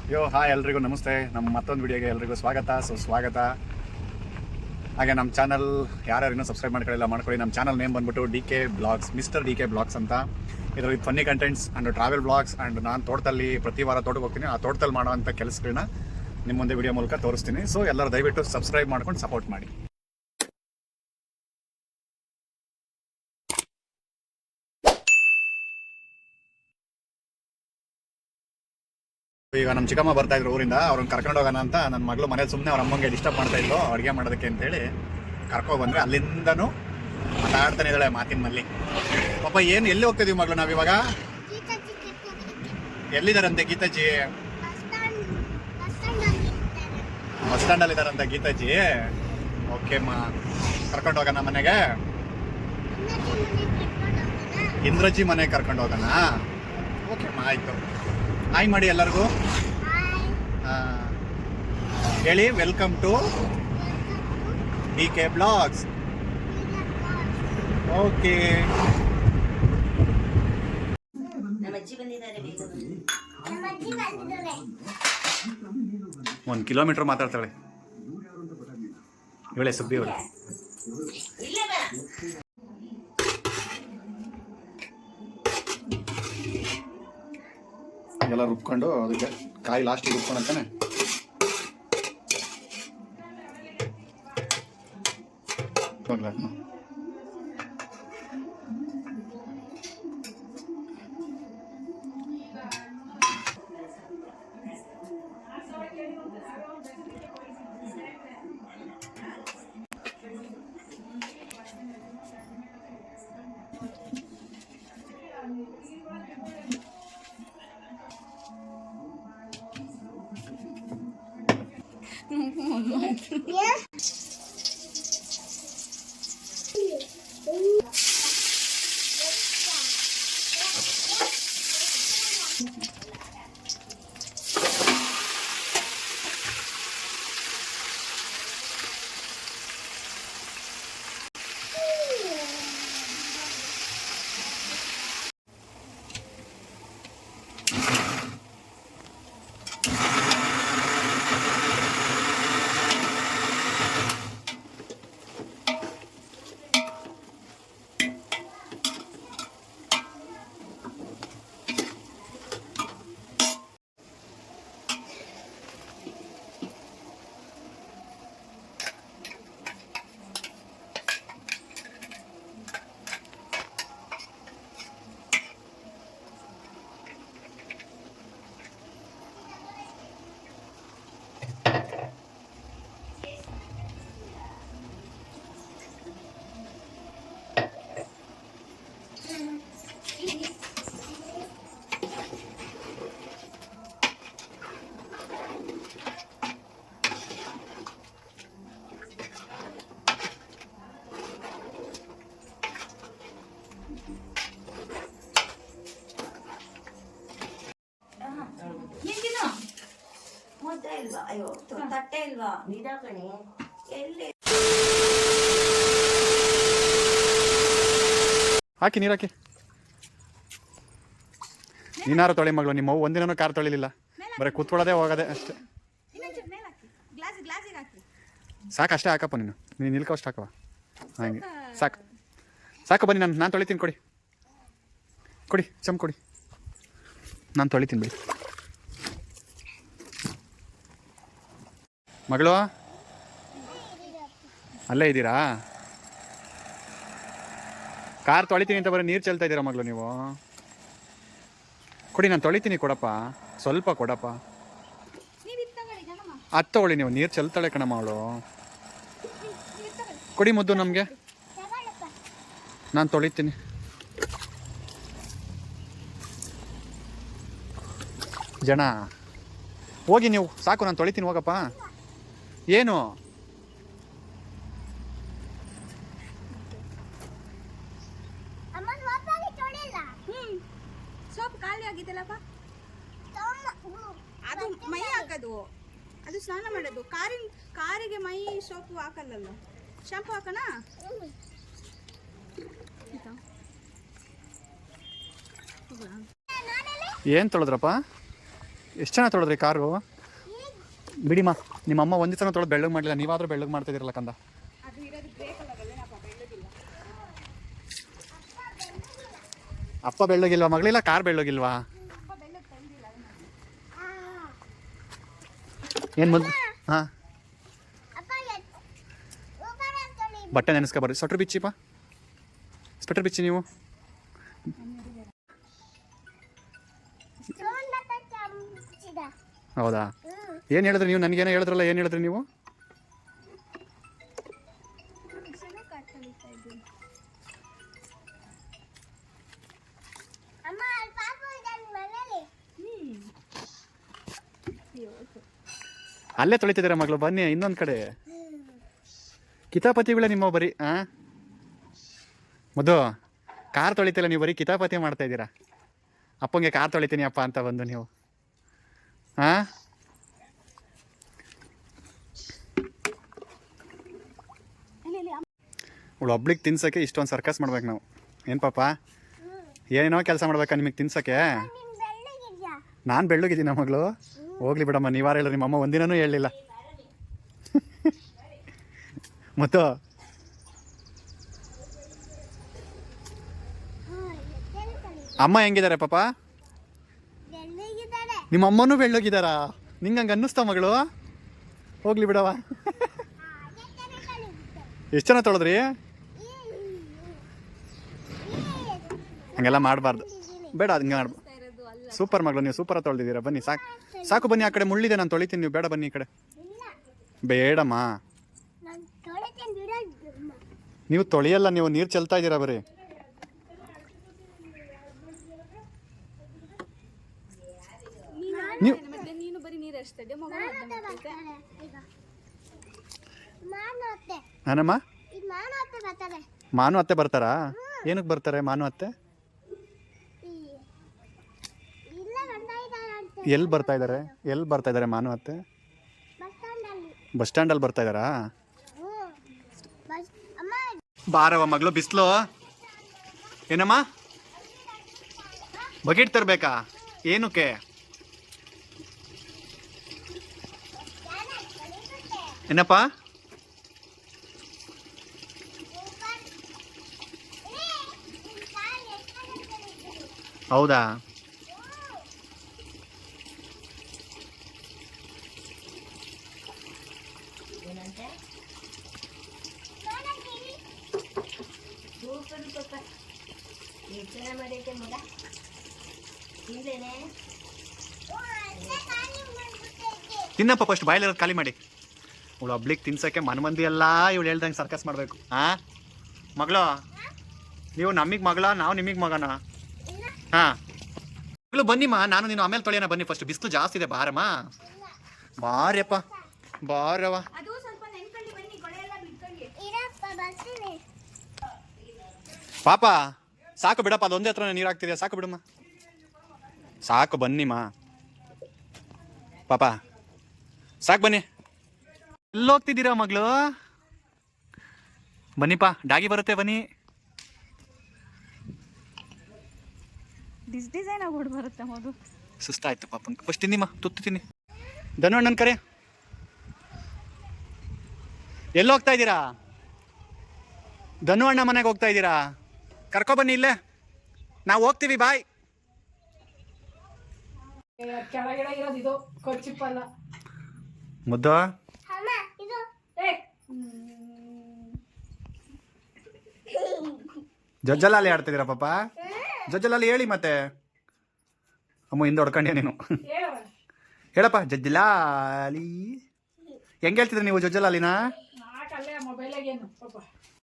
Hi ಎಲ್ರಿಗೂ ನಮಸ್ತೆ. ನಮ್ಮ ಮತ್ತೊಂದು ವಿಡಿಯೋಗೆ ಎಲ್ರಿಗೂ ಸ್ವಾಗತ ಸುಸ್ವಾಗತ. ಹಾಗೆ ನಮ್ಮ ಚಾನಲ್ ಯಾರ್ಯಾರು ಇನ್ನೂ ಸಬ್ಸ್ಕ್ರೈಬ್ ಮಾಡ್ಕೊಳ್ಳಿ. ನಮ್ಮ ಚಾನಲ್ ನೇಮ್ ಬಂದ್ಬಿಟ್ಟು DK blogs, mister DK blogs ಅಂತ. ಇದರಲ್ಲಿ funny contents and travel blogs and ನಾನು ತೋಟದಲ್ಲಿ ಪ್ರತಿ ವಾರ ತೋಟಕ್ಕೆ ಹೋಗ್ತೀನಿ. ಆ ತೋಟದಲ್ಲಿ ಮಾಡೋವಂಥ ಕೆಲಸಗಳನ್ನ ನಿಮ್ಮ ಮುಂದೆ ವಿಡಿಯೋ ಮೂಲಕ ತೋರಿಸ್ತೀನಿ. ಸೊ ಎಲ್ಲರೂ ದಯವಿಟ್ಟು ಸಬ್ಸ್ಕ್ರೈಬ್ ಮಾಡ್ಕೊಂಡು ಸಪೋರ್ಟ್ ಮಾಡಿ. ಈಗ ನಮ್ಮ ಚಿಕ್ಕಮ್ಮ ಬರ್ತಾ ಇದ್ರು ಊರಿಂದ. ಅವ್ರನ್ನ ಕರ್ಕೊಂಡು ಹೋಗೋಣ ಅಂತ ನನ್ನ ಮಗಳು ಮನೇಲಿ ಸುಮ್ಮನೆ ಅವ್ರ ಅಮ್ಮಂಗೆ ಡಿಸ್ಟರ್ಬ್ ಮಾಡ್ತಾ ಇದ್ರು ಅಡುಗೆ ಮಾಡೋದಕ್ಕೆ ಅಂತೇಳಿ ಕರ್ಕೊಂಡು ಬಂದರೆ ಅಲ್ಲಿಂದನೂ ಮಾತಾಡ್ತಾನೆ ಇದ್ದಾಳೆ ಮಾತಿನಲ್ಲಿ. ಪಾಪ ಏನು ಎಲ್ಲಿ ಹೋಗ್ತಿದ್ದೀವಿ ಮಗಳು ನಾವಿವಾಗ? ಎಲ್ಲಿದ್ದಾರಂತೆ ಗೀತಾಜಿ? ಬಸ್ ಸ್ಟ್ಯಾಂಡಲ್ಲಿ ಇದ್ದಾರಂತೆ ಗೀತಾಜಿ. ಓಕೆಮ್ಮ, ಕರ್ಕೊಂಡು ಹೋಗೋಣ ಮನೆಗೆ. ಇಂದ್ರಜಿ ಮನೆಗೆ ಕರ್ಕೊಂಡು ಹೋಗೋಣ. ಓಕೆಮ್ಮ, ಆಯಿತು. ಹಾಯ್ ಮಾಡಿ ಎಲ್ಲರಿಗೂ. ಹೇಳಿ, welcome to DK blogs. Okay. 1 kilometre ಮಾತಾಡ್ತಾಳೆ ಇವಳೆ ಸುಬ್ಬಿ ಅವಳು. ಎಲ್ಲ ರುಬ್ಕೊಂಡು ಅದಕ್ಕೆ ಕಾಯಿ ಲಾಸ್ಟಿಗೆ ರುಬ್ಕೊಂಡಂತಾನೆ. ಅಯ್ಯೋ ತಟ್ಟೆ ಇಲ್ವಾ? ನಿಧಾಕಣೆ ಎಲ್ಲಿ ಹಾಕಿ, ನೀರು ಹಾಕಿ. ನೀನಾರು ತೊಳಿ ಮಗಳು. ನಿಮ್ಮ ಅವ್ವ ಒಂದಿನೂ ಕಾರ್ ತೊಳಿಲಿಲ್ಲ, ಬರೀ ಕೂತ್ಕೊಳ್ಳೋದೇ ಹೋಗೋದೆ ಅಷ್ಟೇ. ಸಾಕು, ಅಷ್ಟೇ ಹಾಕಪ್ಪ. ನೀನು ನಿಲ್ಕೋ ಅಷ್ಟು ಹಾಕವ. ಹಾಗೆ ಸಾಕು ಸಾಕು. ಬನ್ನಿ, ನಾನು ತೊಳಿತೀನಿ. ಕೊಡಿ ಚಮ್ ಕೊಡಿ, ನಾನು ತೊಳಿತೀನಿ ಬಿಡಿ. ಮಗಳು ಅಲ್ಲೇ ಇದ್ದೀರಾ? ಕಾರ್ ತೊಳಿತೀನಿ ಅಂತ ಬರೀ ನೀರು ಚೆಲ್ತಾ ಇದ್ದೀರಾ ಮಗಳು ನೀವು. ಕೊಡಿ, ನಾನು ತೊಳಿತೀನಿ. ಕೊಡಪ್ಪ, ಸ್ವಲ್ಪ ಕೊಡಪ್ಪ. ಅದು ತಗೊಳ್ಳಿ. ನೀವು ನೀರು ಚೆಲ್ತಾಳೆ ಕಣಮ್ಮ ಅವಳು. ಕೊಡಿ ಮುದ್ದು ನಮಗೆ, ನಾನು ತೊಳಿತೀನಿ. ಜನ ಹೋಗಿ ನೀವು, ಸಾಕು, ನಾನು ತೊಳಿತೀನಿ. ಹೋಗಪ್ಪ. ಏನು ಸೋಪ್ ಖಾಲಿ ಆಗಿದ್ದಲ್ಲಪ್ಪ. ಅದು ಮೈ ಹಾಕೋದು, ಅದು ಸ್ನಾನ ಮಾಡೋದು. ಕಾರಿಗೆ ಮೈ ಸೋಪು ಹಾಕಲ್ಲಲ್ಲ. ಶಾಂಪು ಹಾಕೋಣ. ಏನು ತೊಳೆದ್ರಪ್ಪ? ಎಷ್ಟು ಚೆನ್ನಾಗಿ ತೊಳೆದ್ರಿ ಕಾರು. ಬಿಡಿಮಾ, ನಿಮ್ಮಮ್ಮ ಒಂದೇ ಸಲ ತೊಳೆದು ಬೆಳ್ಳಗೆ ಮಾಡಲಿಲ್ಲ, ನೀವಾದರೂ ಬೆಳ್ಳಗೆ ಮಾಡ್ತಿದ್ದೀರಲ್ಲ ಕಂದ. ಅದು ಇರೋದು ಗ್ರೇ ಕಲರ್ ಅಲ್ಲೇ ನಾವು ಬೆಳ್ಳಗಿಲ್ಲ. ಅಪ್ಪ ಬೆಳ್ಳಗಿಲ್ವಾ ಮಗಳಿಲ್ಲ, ಕಾರ್ ಬೆಳ್ಳಗಿಲ್ವಾ? ಅಪ್ಪ ಬೆಳ್ಳಗೆ ತಂದಿಲ್ಲ ಏನು ಮುಂದೆ? ಹಾಂ, ಬಟ್ಟೆ ನೆನೆಸ್ಕೊ ಬರ್ರಿ. ಸ್ವೆಟ್ರ್ ಬಿಚ್ಚಿಪ್ಪ, ಸ್ವೆಟ್ರ್ ಬಿಚ್ಚಿ ನೀವು. ಹೌದಾ? ಏನು ಹೇಳಿದ್ರಿ ನೀವು? ನನಗೇನೋ ಹೇಳಿದ್ರಲ್ಲ, ಏನು ಹೇಳಿದ್ರಿ ನೀವು? ಅಲ್ಲೇ ತೊಳಿತಿದ್ದೀರಾ ಮಗಳು? ಬನ್ನಿ ಇನ್ನೊಂದು ಕಡೆ. ಕಿತಾಪತಿಗಳೇ ನಿಮ್ಮ ಬರೀ. ಹಾಂ ಮಧು, ಕಾರ್ ತೊಳಿತಿಲ್ಲ ನೀವು, ಬರೀ ಕಿತಾಪತಿ ಮಾಡ್ತಾ ಇದ್ದೀರಾ. ಅಪ್ಪಂಗೆ ಕಾರ್ ತೊಳಿತೀನಿ ಅಪ್ಪ ಅಂತ ಬಂದು ನೀವು. ಹಾಂ, ಅವಳು ಒಬ್ಳಿಗೆ ತಿನ್ಸೋಕ್ಕೆ ಇಷ್ಟೊಂದು ಸರ್ಕಸ್ ಮಾಡ್ಬೇಕು ನಾವು. ಏನು ಪಾಪ, ಏನೇನೋ ಕೆಲಸ ಮಾಡ್ಬೇಕಾ ನಿಮಗೆ ತಿನ್ಸೋಕ್ಕೆ? ನಾನು ಬೆಳ್ಳಗಿದ್ದೀನ ಮಗಳು? ಹೋಗ್ಲಿ ಬಿಡಮ್ಮ, ನೀವಾರ ಹೇಳಿರಿ. ನಿಮ್ಮಮ್ಮ ಒಂದಿನೂ ಹೇಳಲಿಲ್ಲ. ಮತ್ತು ಅಮ್ಮ ಹೆಂಗಿದ್ದಾರೆ ಪಾಪ? ನಿಮ್ಮ ಅಮ್ಮನೂ ಬೆಳ್ಳಗಿದ್ದಾರಾ? ನಿಂಗೆ ಹಂಗೆ ಅನ್ನಿಸ್ತಾ ಮಗಳು? ಹೋಗ್ಲಿ ಬಿಡವ. ಎಷ್ಟು ಜನ ತೊಳೆದ್ರಿ? ಹಂಗೆಲ್ಲ ಮಾಡಬಾರ್ದು, ಬೇಡ ಹಂಗೆ ಮಾಡ್ಬಾರ್ದು. ಸೂಪರ್ ಮಗಳು, ನೀವು ಸೂಪರಾಗಿ ತೊಳೆದಿದ್ದೀರಾ. ಬನ್ನಿ, ಸಾಕು ಸಾಕು, ಬನ್ನಿ. ಆ ಕಡೆ ಮುಳ್ಳಿದೆ, ನಾನು ತೊಳಿತೀನಿ. ನೀವು ಬೇಡ, ಬನ್ನಿ ಈ ಕಡೆ. ಬೇಡಮ್ಮ, ನೀವು ತೊಳೆಯಲ್ಲ, ನೀವು ನೀರು ಚೆಲ್ತಾ ಇದ್ದೀರಾ ಬರೀ. ನೀವು ನೀನು ಬರೀ ನೀರು ಎಷ್ಟಿದೆ ನಾನಮ್ಮ? ಮಾನು ಅತ್ತೆ ಬರ್ತಾರಾ? ಏನಕ್ಕೆ ಬರ್ತಾರೆ ಮಾನು ಅತ್ತೆ? ಎಲ್ಲಿ ಬರ್ತಾ ಇದ್ದಾರೆ? ಎಲ್ಲಿ ಬರ್ತಾ ಇದ್ದಾರೆ ಮಾನು ಅತ್ತೆ? ಬಸ್ ಸ್ಟ್ಯಾಂಡಲ್ಲಿ ಬರ್ತಾ ಇದ್ದಾರಾ? ಬಾರವ ಮಗಳು, ಬಿಸಿಲು. ಏನಮ್ಮ, ಬಕೆಟ್ ತರಬೇಕಾ? ಏನಕ್ಕೆ? ಏನಪ್ಪ? ಹೌದಾ? ತಿನ್ನಪ್ಪ, ಫಸ್ಟ್ ಬಾಯಲ್ಲಿರೋದು ಖಾಲಿ ಮಾಡಿ. ಇವಳು ಒಬ್ಳಿಗೆ ತಿನ್ಸೋಕ್ಕೆ ಮನಮಂದಿ ಎಲ್ಲ ಇವಳು ಹೇಳ್ದಂಗೆ ಸರ್ಕಸ್ ಮಾಡಬೇಕು. ಹಾಂ ಮಗಳು, ನೀವು ನಮಗೆ ಮಗಳ, ನಾವು ನಿಮಗೆ ಮಗನ? ಹಾಂ ಮಗಳು ಬನ್ನಿಮ್ಮ, ನಾನು ನೀನು ಆಮೇಲೆ ತೊಳೆಯೋಣ. ಬನ್ನಿ, ಫಸ್ಟ್ ಬಿಸಿಲು ಜಾಸ್ತಿ ಇದೆ. ಬಾರಮ್ಮ, ಬಾರ್ಯಪ್ಪ, ಬಾರವ. ಪಾಪ ಸಾಕು ಬಿಡಪ್ಪ, ಅದೊಂದೇ ಹತ್ರ ನೀರು ಹಾಕ್ತಿದ್ಯಾ? ಸಾಕು ಬಿಡಮ್ಮ, ಸಾಕು. ಬನ್ನಿಮ್ಮ ಪಾಪ, ಸಾಕು ಬನ್ನಿ. ಎಲ್ಲೋಗ್ತಿದ್ದೀರಾ ಮಗಳು? ಬನ್ನಿಪ್ಪ, ಡಾಗಿ ಬರುತ್ತೆ, ಬನ್ನಿ. ಡಿಸೈನ್ ಆಗ್ಬಿಟ್ಟು ಬರುತ್ತೆ ಮಗು. ಸುಸ್ತಾಯ್ತು ಪಾಪ, ಫಸ್ಟ್ ತಿನ್ನಿಮ್ಮ, ತುತ್ತು ತಿನ್ನಿ. ಧನು ಅಣ್ಣನ ಕರೆ. ಎಲ್ಲಿ ಹೋಗ್ತಾ ಇದ್ದೀರಾ? ಧನು ಅಣ್ಣ ಮನೆಗೆ ಹೋಗ್ತಾ ಇದ್ದೀರಾ? ಕರ್ಕೊಬನ್ನಿ ಇಲ್ಲೇ, ನಾವು ಹೋಗ್ತೀವಿ. ಬಾಯ್. ಮುದ್ದು, ಜಜ್ಜಲಲ್ಲಿ ಆಡ್ತಿದ್ದೀರಾ ಪಾಪ? ಜಜ್ಜಲಲ್ಲಿ ಹೇಳಿ ಮತ್ತೆ. ಅಮ್ಮ ಹಿಂದೆ ಹೊಡ್ಕೊಂಡ್ಯಾ ನೀನು? ಹೇಳಪ್ಪ, ಜಜ್ಜಲಾಲಿ ಹೆಂಗೆ ಹೇಳ್ತಿದ್ರಿ ನೀವು? ಜಜ್ಜಲಾಲಿನ